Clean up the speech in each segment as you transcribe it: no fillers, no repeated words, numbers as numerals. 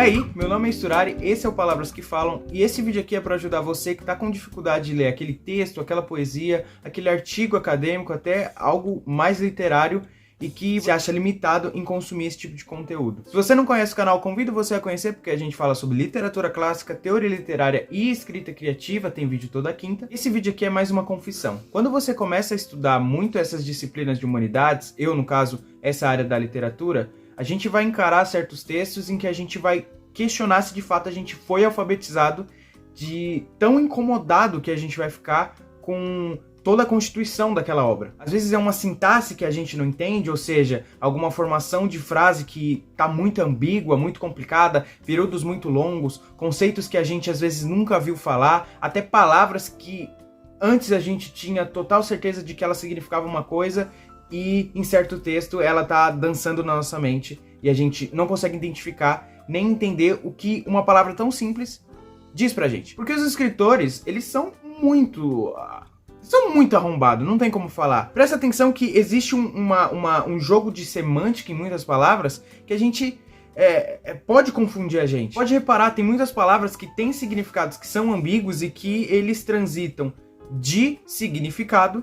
E aí, meu nome é Sturari, esse é o Palavras que Falam, e esse vídeo aqui é para ajudar você que está com dificuldade de ler aquele texto, aquela poesia, aquele artigo acadêmico, até algo mais literário, e que se acha limitado em consumir esse tipo de conteúdo. Se você não conhece o canal, convido você a conhecer, porque a gente fala sobre literatura clássica, teoria literária e escrita criativa, tem vídeo toda quinta. Esse vídeo aqui é mais uma confissão. Quando você começa a estudar muito essas disciplinas de humanidades, eu, no caso, essa área da literatura, a gente vai encarar certos textos em que a gente vai questionar se de fato a gente foi alfabetizado, de tão incomodado que a gente vai ficar com toda a constituição daquela obra. Às vezes é uma sintaxe que a gente não entende, ou seja, alguma formação de frase que está muito ambígua, muito complicada, períodos muito longos, conceitos que a gente às vezes nunca viu falar, até palavras que antes a gente tinha total certeza de que ela significava uma coisa e em certo texto ela está dançando na nossa mente e a gente não consegue identificar nem entender o que uma palavra tão simples diz pra gente. Porque os escritores, eles são muito arrombados, não tem como falar. Presta atenção que existe um jogo de semântica em muitas palavras que a gente pode confundir a gente. Pode reparar, tem muitas palavras que têm significados que são ambíguos e que eles transitam de significado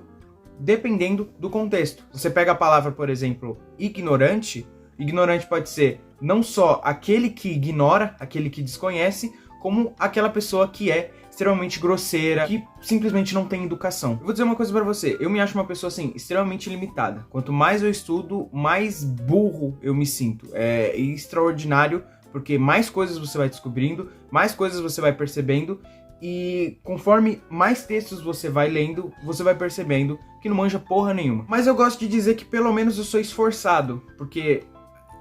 dependendo do contexto. Você pega a palavra, por exemplo, ignorante. Ignorante pode ser não só aquele que ignora, aquele que desconhece, como aquela pessoa que é extremamente grosseira, que simplesmente não tem educação. Eu vou dizer uma coisa pra você, eu me acho uma pessoa assim, extremamente limitada. Quanto mais eu estudo, mais burro eu me sinto. É extraordinário, porque mais coisas você vai descobrindo, mais coisas você vai percebendo, e conforme mais textos você vai lendo, você vai percebendo que não manja porra nenhuma. Mas eu gosto de dizer que pelo menos eu sou esforçado, porque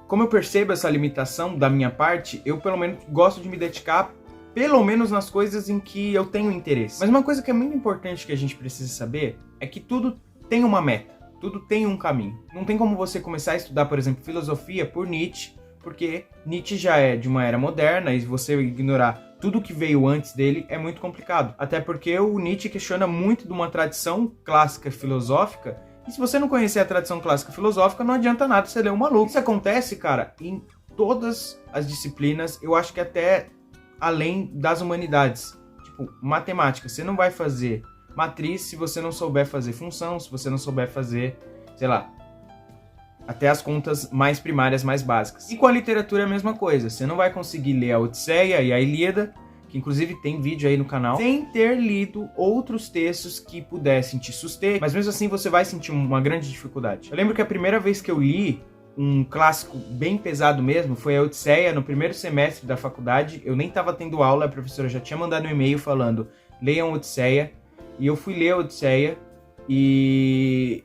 como eu percebo essa limitação da minha parte, eu pelo menos gosto de me dedicar pelo menos nas coisas em que eu tenho interesse. Mas uma coisa que é muito importante que a gente precisa saber é que tudo tem uma meta, tudo tem um caminho. Não tem como você começar a estudar, por exemplo, filosofia por Nietzsche, porque Nietzsche já é de uma era moderna e você ignorar tudo que veio antes dele é muito complicado. Até porque o Nietzsche questiona muito de uma tradição clássica filosófica, e se você não conhecer a tradição clássica filosófica, não adianta nada você ler um maluco. Isso acontece, cara, em todas as disciplinas, eu acho que até além das humanidades. Tipo, matemática, você não vai fazer matriz se você não souber fazer função, se você não souber fazer, sei lá, até as contas mais primárias, mais básicas. E com a literatura é a mesma coisa, você não vai conseguir ler a Odisseia e a Ilíada, que inclusive tem vídeo aí no canal, sem ter lido outros textos que pudessem te suster, mas mesmo assim você vai sentir uma grande dificuldade. Eu lembro que a primeira vez que eu li um clássico bem pesado mesmo foi a Odisseia, no primeiro semestre da faculdade. Eu nem estava tendo aula, a professora já tinha mandado um e-mail falando, leiam Odisseia, e eu fui ler a Odisseia e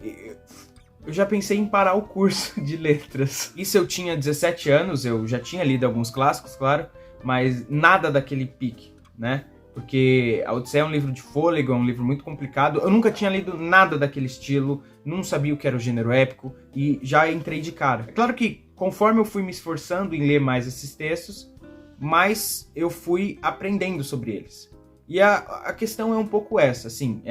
eu já pensei em parar o curso de letras. Isso eu tinha 17 anos, eu já tinha lido alguns clássicos, claro, mas nada daquele pique, né? Porque a Odisseia é um livro de fôlego, é um livro muito complicado. Eu nunca tinha lido nada daquele estilo, não sabia o que era o gênero épico e já entrei de cara. É claro que conforme eu fui me esforçando em ler mais esses textos, mais eu fui aprendendo sobre eles. E a questão é um pouco essa, assim,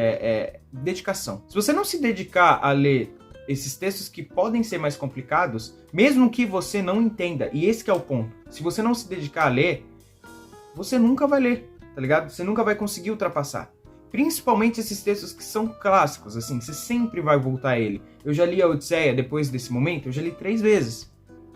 dedicação. Se você não se dedicar a ler esses textos que podem ser mais complicados, mesmo que você não entenda, e esse que é o ponto, se você não se dedicar a ler, você nunca vai ler. Tá ligado? Você nunca vai conseguir ultrapassar. Principalmente esses textos que são clássicos, assim, você sempre vai voltar a ele. Eu já li a Odisseia depois desse momento, eu já li 3 vezes.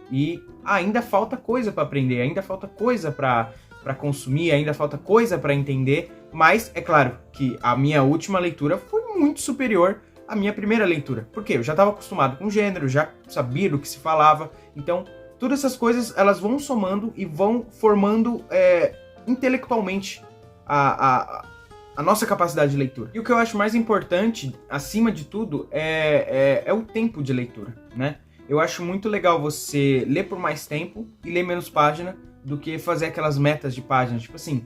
E ainda falta coisa para aprender, ainda falta coisa para consumir, ainda falta coisa para entender. Mas é claro que a minha última leitura foi muito superior à minha primeira leitura. Por quê? Eu já estava acostumado com o gênero, já sabia do que se falava. Então, todas essas coisas, elas vão somando e vão formando intelectualmente a nossa capacidade de leitura. E o que eu acho mais importante, acima de tudo, é o tempo de leitura, né? Eu acho muito legal você ler por mais tempo e ler menos página do que fazer aquelas metas de páginas, tipo assim,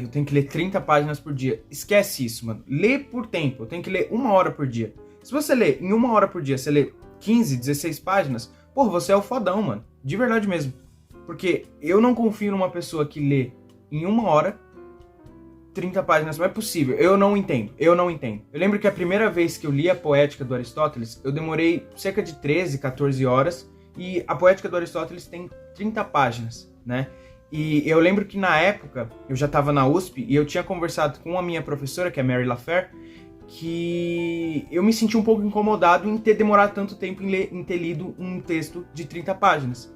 eu tenho que ler 30 páginas por dia. Esquece isso, mano. Lê por tempo, eu tenho que ler 1 hora por dia. Se você ler em 1 hora por dia, você lê 15, 16 páginas, você é o fodão, mano. De verdade mesmo. Porque eu não confio numa pessoa que lê em 1 hora 30 páginas, não é possível, eu não entendo. Eu lembro que a primeira vez que eu li a Poética do Aristóteles, eu demorei cerca de 13, 14 horas, e a Poética do Aristóteles tem 30 páginas, né? E eu lembro que na época, eu já estava na USP e eu tinha conversado com a minha professora, que é Mary Lafer, que eu me senti um pouco incomodado em ter demorado tanto tempo em ter lido um texto de 30 páginas.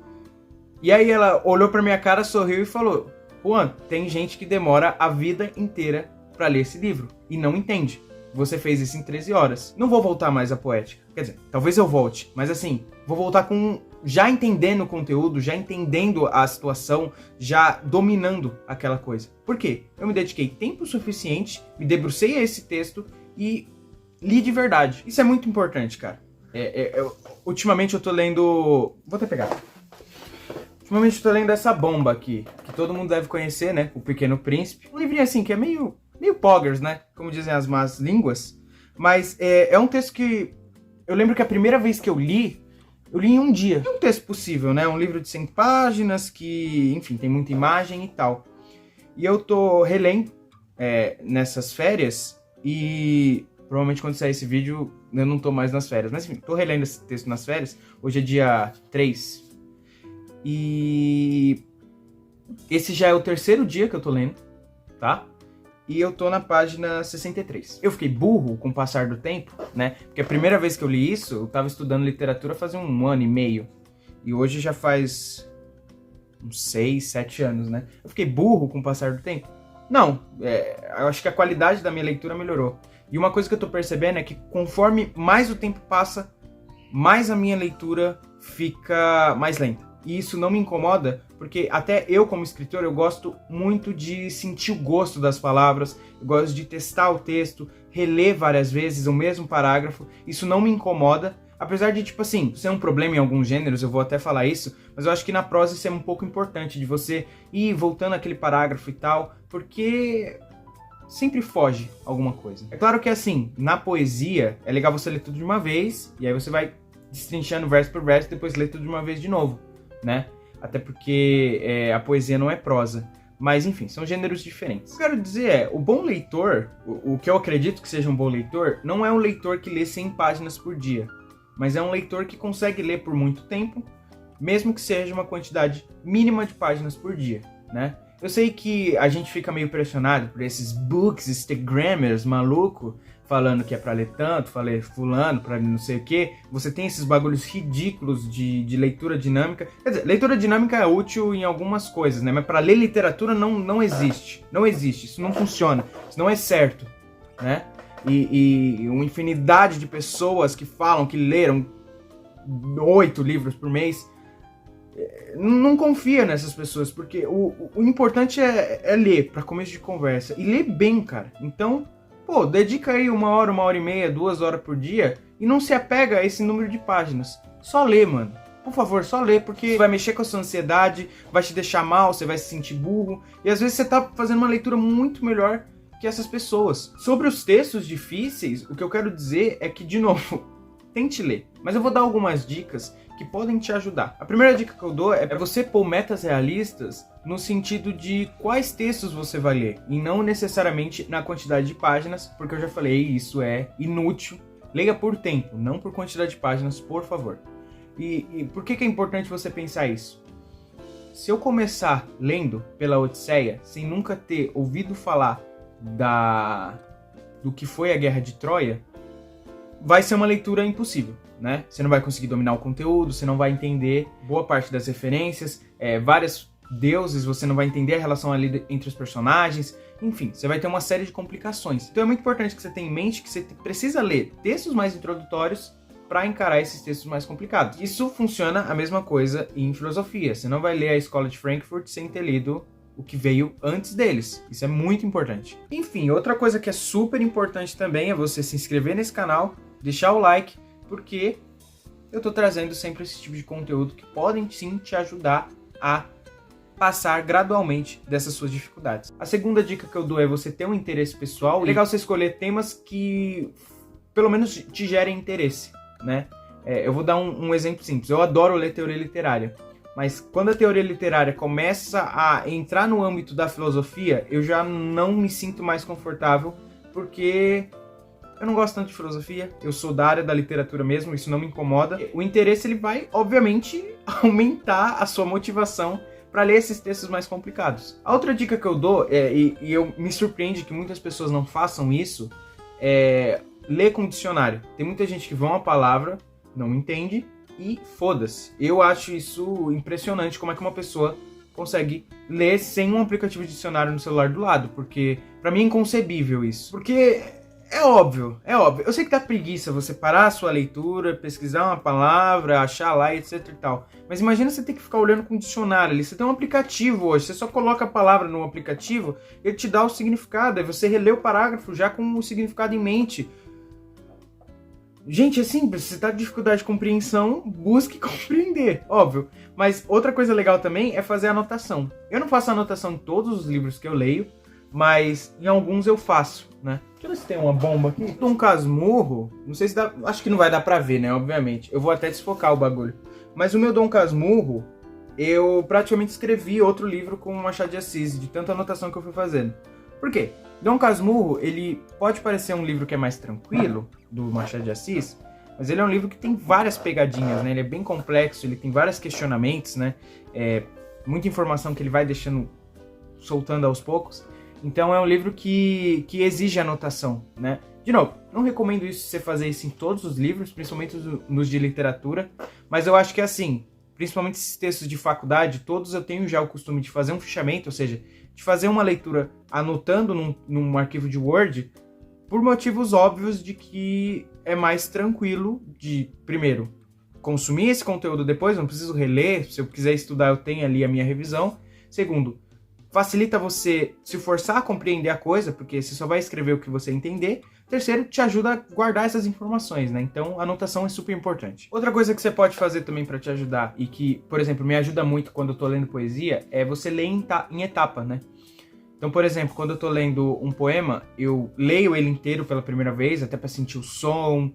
E aí ela olhou pra minha cara, sorriu e falou: Juan, tem gente que demora a vida inteira pra ler esse livro e não entende. Você fez isso em 13 horas. Não vou voltar mais à poética. Quer dizer, talvez eu volte, mas assim, vou voltar com já entendendo o conteúdo, já entendendo a situação, já dominando aquela coisa. Por quê? Eu me dediquei tempo suficiente, me debrucei a esse texto e li de verdade. Isso é muito importante, cara. Ultimamente eu tô lendo... Vou até pegar. Ultimamente eu tô lendo essa bomba aqui, que todo mundo deve conhecer, né? O Pequeno Príncipe. Um livrinho assim, que é meio poggers, né? Como dizem as más línguas. Mas é um texto que... Eu lembro que a primeira vez que eu li em um dia. É um texto possível, né? Um livro de 100 páginas que, enfim, tem muita imagem e tal. E eu tô relendo nessas férias e... Provavelmente quando sair esse vídeo eu não tô mais nas férias. Mas enfim, tô relendo esse texto nas férias. Hoje é dia 3. E esse já é o terceiro dia que eu tô lendo, tá? E eu tô na página 63. Eu fiquei burro com o passar do tempo, né? Porque a primeira vez que eu li isso, eu tava estudando literatura fazia 1 ano e meio. E hoje já faz uns 6, 7 anos, né? Eu fiquei burro com o passar do tempo? Não, eu acho que a qualidade da minha leitura melhorou. E uma coisa que eu tô percebendo é que conforme mais o tempo passa, mais a minha leitura fica mais lenta. E isso não me incomoda, porque até eu como escritor, eu gosto muito de sentir o gosto das palavras, eu gosto de testar o texto, reler várias vezes o mesmo parágrafo, isso não me incomoda, apesar de, tipo assim, ser um problema em alguns gêneros, eu vou até falar isso, mas eu acho que na prosa isso é um pouco importante, de você ir voltando aquele parágrafo e tal, porque sempre foge alguma coisa. É claro que assim, na poesia, é legal você ler tudo de uma vez, e aí você vai destrinchando verso por verso, e depois ler tudo de uma vez de novo, né? Até porque a poesia não é prosa. Mas, enfim, são gêneros diferentes. O que eu quero dizer o bom leitor, o que eu acredito que seja um bom leitor, não é um leitor que lê 100 páginas por dia, mas é um leitor que consegue ler por muito tempo, mesmo que seja uma quantidade mínima de páginas por dia, né? Eu sei que a gente fica meio pressionado por esses books, instagrammers maluco, falando que é pra ler tanto, falei fulano, pra não sei o que. Você tem esses bagulhos ridículos de leitura dinâmica. Quer dizer, leitura dinâmica é útil em algumas coisas, né? Mas pra ler literatura não existe. Não existe, isso não funciona, isso não é certo, né? E uma infinidade de pessoas que falam que leram 8 livros por mês, não confia nessas pessoas, porque o importante é ler, pra começo de conversa, e ler bem, cara. Então, pô, dedica aí 1 hora, 1 hora e meia, 2 horas por dia, e não se apega a esse número de páginas. Só lê, mano. Por favor, só lê, porque vai mexer com a sua ansiedade, vai te deixar mal, você vai se sentir burro, e às vezes você tá fazendo uma leitura muito melhor que essas pessoas. Sobre os textos difíceis, o que eu quero dizer é que, de novo, tente ler. Mas eu vou dar algumas dicas que podem te ajudar. A primeira dica que eu dou é você pôr metas realistas no sentido de quais textos você vai ler, e não necessariamente na quantidade de páginas, porque eu já falei, isso é inútil. Leia por tempo, não por quantidade de páginas, por favor. E por que é importante você pensar isso? Se eu começar lendo pela Odisseia, sem nunca ter ouvido falar do que foi a Guerra de Troia, vai ser uma leitura impossível, né? Você não vai conseguir dominar o conteúdo, você não vai entender boa parte das referências, vários deuses, você não vai entender a relação ali entre os personagens, enfim, você vai ter uma série de complicações. Então é muito importante que você tenha em mente que você precisa ler textos mais introdutórios para encarar esses textos mais complicados. Isso funciona a mesma coisa em filosofia. Você não vai ler a Escola de Frankfurt sem ter lido o que veio antes deles. Isso é muito importante. Enfim, outra coisa que é super importante também é você se inscrever nesse canal, deixar o like, porque eu tô trazendo sempre esse tipo de conteúdo que podem sim te ajudar a passar gradualmente dessas suas dificuldades. A segunda dica que eu dou é você ter um interesse pessoal. É legal você escolher temas que pelo menos te gerem interesse, né? Eu vou dar um exemplo simples. Eu adoro ler teoria literária, mas quando a teoria literária começa a entrar no âmbito da filosofia, eu já não me sinto mais confortável, porque eu não gosto tanto de filosofia, eu sou da área da literatura mesmo, isso não me incomoda. O interesse ele vai, obviamente, aumentar a sua motivação para ler esses textos mais complicados. A outra dica que eu dou, e eu me surpreende que muitas pessoas não façam isso, é ler com dicionário. Tem muita gente que vê uma palavra, não entende e foda-se. Eu acho isso impressionante, como é que uma pessoa consegue ler sem um aplicativo de dicionário no celular do lado, porque pra mim é inconcebível isso. Porque é óbvio. Eu sei que dá preguiça você parar a sua leitura, pesquisar uma palavra, achar lá, etc e tal. Mas imagina você ter que ficar olhando com um dicionário ali. Você tem um aplicativo hoje, você só coloca a palavra no aplicativo, ele te dá o significado, aí você relê o parágrafo já com o significado em mente. Gente, é simples, se você tá com dificuldade de compreensão, busque compreender, óbvio. Mas outra coisa legal também é fazer anotação. Eu não faço anotação em todos os livros que eu leio, mas em alguns eu faço, né? Deixa eu ver se tem uma bomba aqui. Dom Casmurro, não sei se dá, acho que não vai dar pra ver, né, obviamente. Eu vou até desfocar o bagulho. Mas o meu Dom Casmurro, eu praticamente escrevi outro livro com o Machado de Assis, de tanta anotação que eu fui fazendo. Por quê? Dom Casmurro, ele pode parecer um livro que é mais tranquilo, do Machado de Assis, mas ele é um livro que tem várias pegadinhas, né? Ele é bem complexo, ele tem vários questionamentos, né? Muita informação que ele vai deixando, soltando aos poucos. Então é um livro que exige anotação, né? De novo, não recomendo você fazer isso em todos os livros, principalmente nos de literatura, mas eu acho que assim, principalmente esses textos de faculdade, todos eu tenho já o costume de fazer um fichamento, ou seja, de fazer uma leitura anotando num arquivo de Word, por motivos óbvios de que é mais tranquilo de, primeiro, consumir esse conteúdo depois, não preciso reler, se eu quiser estudar eu tenho ali a minha revisão. Segundo, facilita você se forçar a compreender a coisa, porque você só vai escrever o que você entender. Terceiro, te ajuda a guardar essas informações, né? Então, a anotação é super importante. Outra coisa que você pode fazer também para te ajudar, e que, por exemplo, me ajuda muito quando eu tô lendo poesia, é você ler em etapa, né? Então, por exemplo, quando eu tô lendo um poema, eu leio ele inteiro pela primeira vez, até para sentir o som,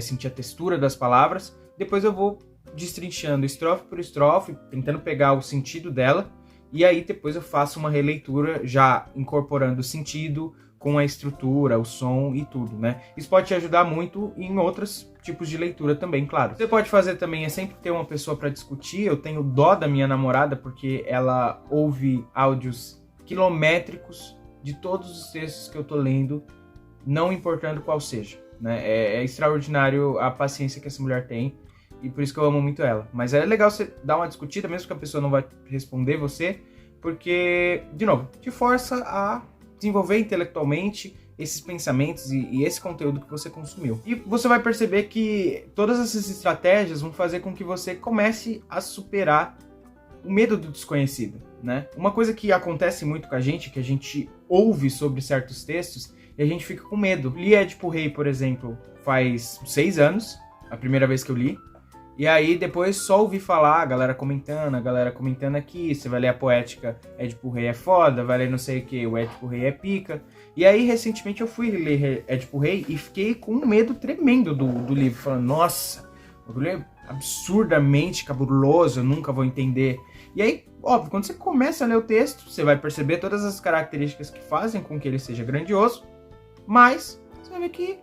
sentir a textura das palavras. Depois eu vou destrinchando estrofe por estrofe, tentando pegar o sentido dela. E aí depois eu faço uma releitura já incorporando o sentido com a estrutura, o som e tudo, né? Isso pode te ajudar muito em outros tipos de leitura também, claro. Você pode fazer também, é sempre ter uma pessoa para discutir. Eu tenho dó da minha namorada porque ela ouve áudios quilométricos de todos os textos que eu tô lendo, não importando qual seja, né? É extraordinário a paciência que essa mulher tem e por isso que eu amo muito ela. Mas é legal você dar uma discutida, mesmo que a pessoa não vai responder você, porque, de novo, te força a desenvolver intelectualmente esses pensamentos e esse conteúdo que você consumiu. E você vai perceber que todas essas estratégias vão fazer com que você comece a superar o medo do desconhecido, né? Uma coisa que acontece muito com a gente, que a gente ouve sobre certos textos e a gente fica com medo. Li Édipo Rei, por exemplo, faz 6 anos, a primeira vez que eu li. E aí depois só ouvi falar, a galera comentando aqui, você vai ler a poética, Édipo Rei é foda, vai ler não sei o que, o Édipo Rei é pica. E aí recentemente eu fui ler Édipo Rei e fiquei com um medo tremendo do livro, falando, nossa, o bagulho é absurdamente cabuloso, eu nunca vou entender. E aí, óbvio, quando você começa a ler o texto, você vai perceber todas as características que fazem com que ele seja grandioso, mas você vai ver que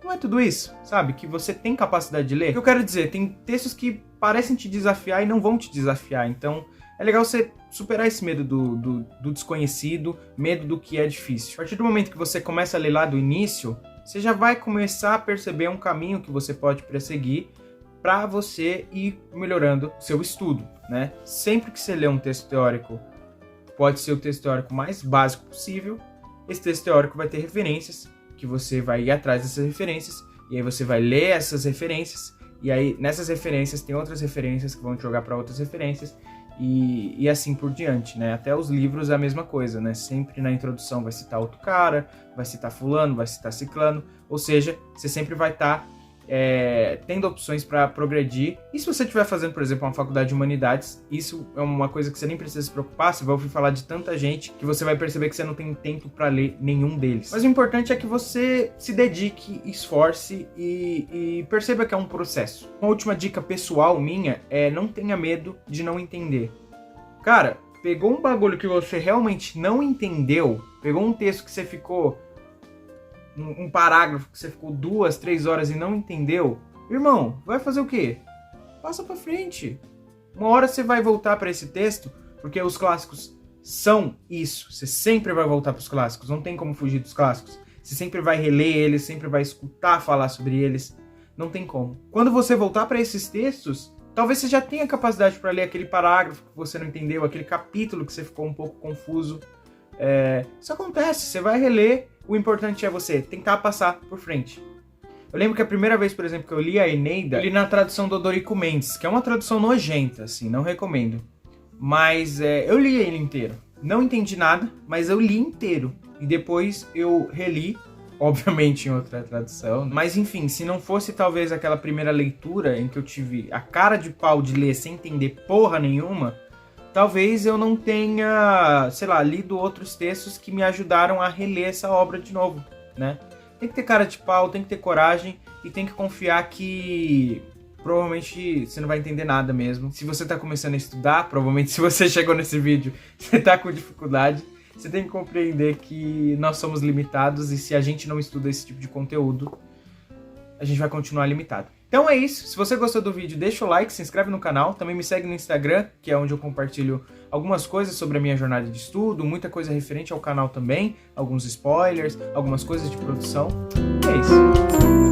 não é tudo isso, sabe? Que você tem capacidade de ler. O que eu quero dizer, tem textos que parecem te desafiar e não vão te desafiar, então é legal você superar esse medo do desconhecido, medo do que é difícil. A partir do momento que você começa a ler lá do início, você já vai começar a perceber um caminho que você pode perseguir para você ir melhorando seu estudo, né? Sempre que você lê um texto teórico, pode ser o texto teórico mais básico possível, esse texto teórico vai ter referências, que você vai ir atrás dessas referências, e aí você vai ler essas referências, e aí nessas referências tem outras referências que vão te jogar para outras referências, e assim por diante, né? Até os livros é a mesma coisa, né? Sempre na introdução vai citar outro cara, vai citar fulano, vai citar ciclano, ou seja, você sempre vai estar tendo opções para progredir. E se você estiver fazendo, por exemplo, uma faculdade de humanidades, isso é uma coisa que você nem precisa se preocupar, você vai ouvir falar de tanta gente que você vai perceber que você não tem tempo para ler nenhum deles. Mas o importante é que você se dedique, esforce e perceba que é um processo. Uma última dica pessoal minha é não tenha medo de não entender. Cara, pegou um bagulho que você realmente não entendeu, pegou um texto que você ficou um parágrafo que você ficou 2, 3 horas e não entendeu, irmão, vai fazer o quê? Passa pra frente. Uma hora você vai voltar para esse texto, porque os clássicos são isso. Você sempre vai voltar para os clássicos, não tem como fugir dos clássicos. Você sempre vai reler eles, sempre vai escutar falar sobre eles, não tem como. Quando você voltar para esses textos, talvez você já tenha capacidade para ler aquele parágrafo que você não entendeu, aquele capítulo que você ficou um pouco confuso. Isso acontece, você vai reler, o importante é você tentar passar por frente. Eu lembro que a primeira vez, por exemplo, que eu li a Eneida, eu li na tradução do Odorico Mendes, que é uma tradução nojenta, assim, não recomendo. Mas eu li ele inteiro. Não entendi nada, mas eu li inteiro. E depois eu reli, obviamente em outra tradução. Mas enfim, se não fosse talvez aquela primeira leitura em que eu tive a cara de pau de ler sem entender porra nenhuma, talvez eu não tenha, sei lá, lido outros textos que me ajudaram a reler essa obra de novo, né? Tem que ter cara de pau, tem que ter coragem e tem que confiar que provavelmente você não vai entender nada mesmo. Se você tá começando a estudar, provavelmente se você chegou nesse vídeo, você tá com dificuldade, você tem que compreender que nós somos limitados e se a gente não estuda esse tipo de conteúdo, a gente vai continuar limitado. Então é isso, se você gostou do vídeo, deixa o like, se inscreve no canal, também me segue no Instagram, que é onde eu compartilho algumas coisas sobre a minha jornada de estudo, muita coisa referente ao canal também, alguns spoilers, algumas coisas de produção. É isso.